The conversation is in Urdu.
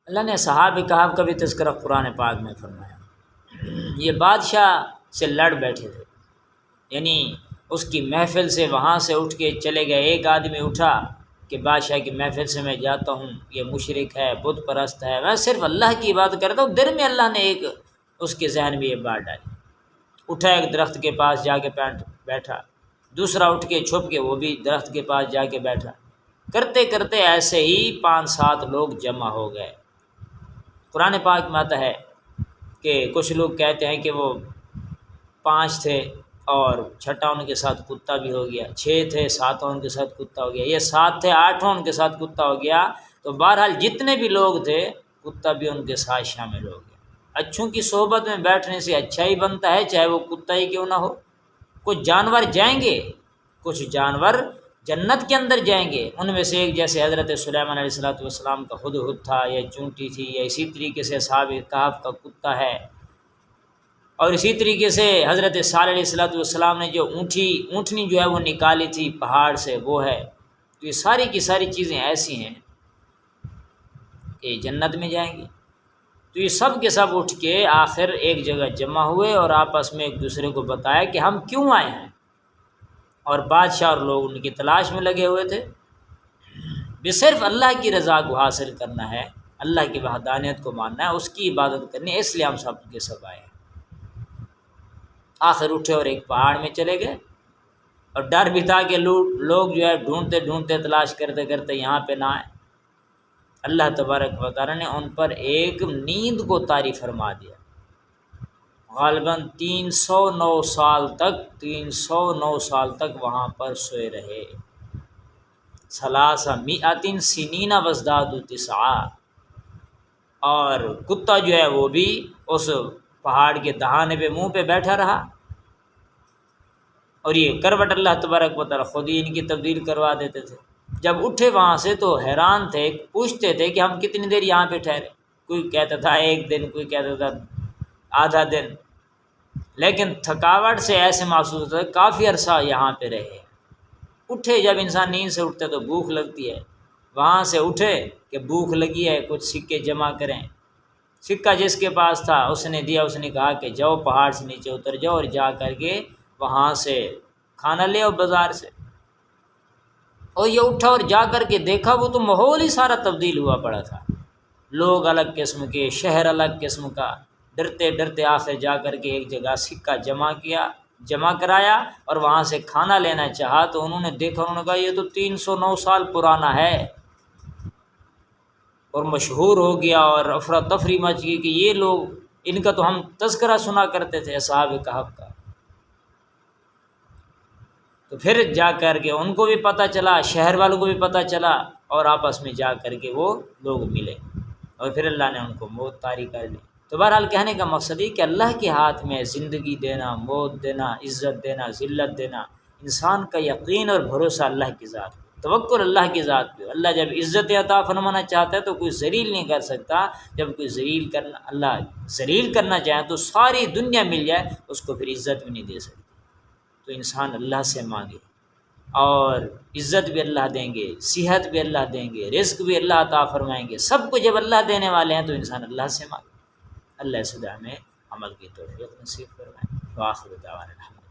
اللہ نے صحابہ کہف کا بھی تذکرہ قرآن پاک میں فرمایا۔ یہ بادشاہ سے لڑ بیٹھے تھے، یعنی اس کی محفل سے وہاں سے اٹھ کے چلے گئے۔ ایک آدمی اٹھا کہ بادشاہ کی محفل سے میں جاتا ہوں، یہ مشرک ہے، بت پرست ہے، میں صرف اللہ کی عبادت کرتا ہوں۔ دل میں اللہ نے ایک اس کے ذہن میں یہ بات ڈالی، اٹھا ایک درخت کے پاس جا کے بیٹھا، دوسرا اٹھ کے چھپ کے وہ بھی درخت کے پاس جا کے بیٹھا۔ کرتے کرتے ایسے ہی 5-7 لوگ جمع ہو گئے۔ قرآن پاک میں آتا ہے کہ کچھ لوگ کہتے ہیں کہ وہ 5 تھے اور چھٹا ان کے ساتھ کتا بھی ہو گیا، 6 تھے 7 ان کے ساتھ کتا ہو گیا، یہ 7 تھے 8 ان کے ساتھ کتا ہو گیا۔ تو بہرحال جتنے بھی لوگ تھے کتا بھی ان کے ساتھ شامل ہو گیا۔ اچھوں کی صحبت میں بیٹھنے سے اچھا ہی بنتا ہے، چاہے وہ کتا ہی کیوں نہ ہو۔ کچھ جانور جائیں گے، کچھ جانور جنت کے اندر جائیں گے، ان میں سے ایک جیسے حضرت سلیمان علیہ السلام کا ہدہد تھا، یا چونٹی تھی، یا اسی طریقے سے اصحاب کہف کا کتا ہے، اور اسی طریقے سے حضرت صالح علیہ السلام نے جو اونٹنی جو ہے وہ نکالی تھی پہاڑ سے، وہ ہے۔ تو یہ ساری کی ساری چیزیں ایسی ہیں کہ جنت میں جائیں گی۔ تو یہ سب کے سب اٹھ کے آخر ایک جگہ جمع ہوئے اور آپس میں ایک دوسرے کو بتایا کہ ہم کیوں آئے ہیں، اور بادشاہ اور لوگ ان کی تلاش میں لگے ہوئے تھے۔ بھی صرف اللہ کی رضا کو حاصل کرنا ہے، اللہ کی وحدانیت کو ماننا ہے، اس کی عبادت کرنی ہے، اس لیے ہم سب کے سب آئے ہیں۔ آخر اٹھے اور ایک پہاڑ میں چلے گئے، اور ڈر بھی تھا کہ لوگ جو ہے ڈھونڈتے ڈھونڈتے تلاش کرتے کرتے یہاں پہ نہ آئے۔ اللہ تبارک و تعالیٰ نے ان پر ایک نیند کو طاری فرما دیا۔ غالباً 309 سال تک وہاں پر سوئے رہے۔ 300 سنین وازدادوا 9، اور کتا جو ہے وہ بھی اس پہاڑ کے دہانے پہ منہ پہ بیٹھا رہا، اور یہ کروٹ اللہ تبارک و تعالیٰ خود ہی ان کی تبدیل کروا دیتے تھے۔ جب اٹھے وہاں سے تو حیران تھے، پوچھتے تھے کہ ہم کتنی دیر یہاں پہ ٹھہرے، کوئی کہتا تھا 1 دن، کوئی کہتا تھا آدھا دن، لیکن تھکاوٹ سے ایسے محسوس ہوتا ہے کافی عرصہ یہاں پہ رہے۔ اٹھے، جب انسان نیند سے اٹھتا ہے تو بھوک لگتی ہے، وہاں سے اٹھے کہ بھوک لگی ہے، کچھ سکے جمع کریں۔ سکہ جس کے پاس تھا اس نے دیا، اس نے کہا کہ جاؤ پہاڑ سے نیچے اتر جاؤ اور جا کر کے وہاں سے کھانا لے آؤ بازار سے۔ اور یہ اٹھا اور جا کر کے دیکھا، وہ تو ماحول ہی سارا تبدیل ہوا پڑا تھا، لوگ الگ قسم کے، شہر الگ قسم کا۔ ڈرتے ڈرتے آخر جا کر کے ایک جگہ سکہ جمع کرایا اور وہاں سے کھانا لینا چاہا، تو انہوں نے دیکھا، انہوں نے کہا یہ تو 309 سال پرانا ہے، اور مشہور ہو گیا، اور افراتفری مچ گئی کہ یہ لوگ، ان کا تو ہم تذکرہ سنا کرتے تھے اصحاب کہف کا۔ تو پھر جا کر کے ان کو بھی پتہ چلا، شہر والوں کو بھی پتہ چلا، اور آپس میں جا کر کے وہ لوگ ملے، اور پھر اللہ نے ان کو موت طاری کر دی۔ تو بہرحال کہنے کا مقصد یہ کہ اللہ کے ہاتھ میں زندگی دینا، موت دینا، عزت دینا، ذلت دینا، انسان کا یقین اور بھروسہ اللہ کی ذات پہ، توکل اللہ کی ذات پہ۔ اللہ جب عزت عطا فرمانا چاہتا ہے تو کوئی ذلیل نہیں کر سکتا، جب کوئی اللہ ذلیل کرنا چاہے تو ساری دنیا مل جائے اس کو پھر عزت بھی نہیں دے سکتی۔ تو انسان اللہ سے مانگے، اور عزت بھی اللہ دیں گے، صحت بھی اللہ دیں گے، رزق بھی اللہ عطا فرمائیں گے، سب کچھ جب اللہ دینے والے ہیں تو انسان اللہ سے مانگے۔ اللہ اس دعا میں عمل کی توفیق نصیب فرمائے۔ وآخر دعوانا الحمد للہ۔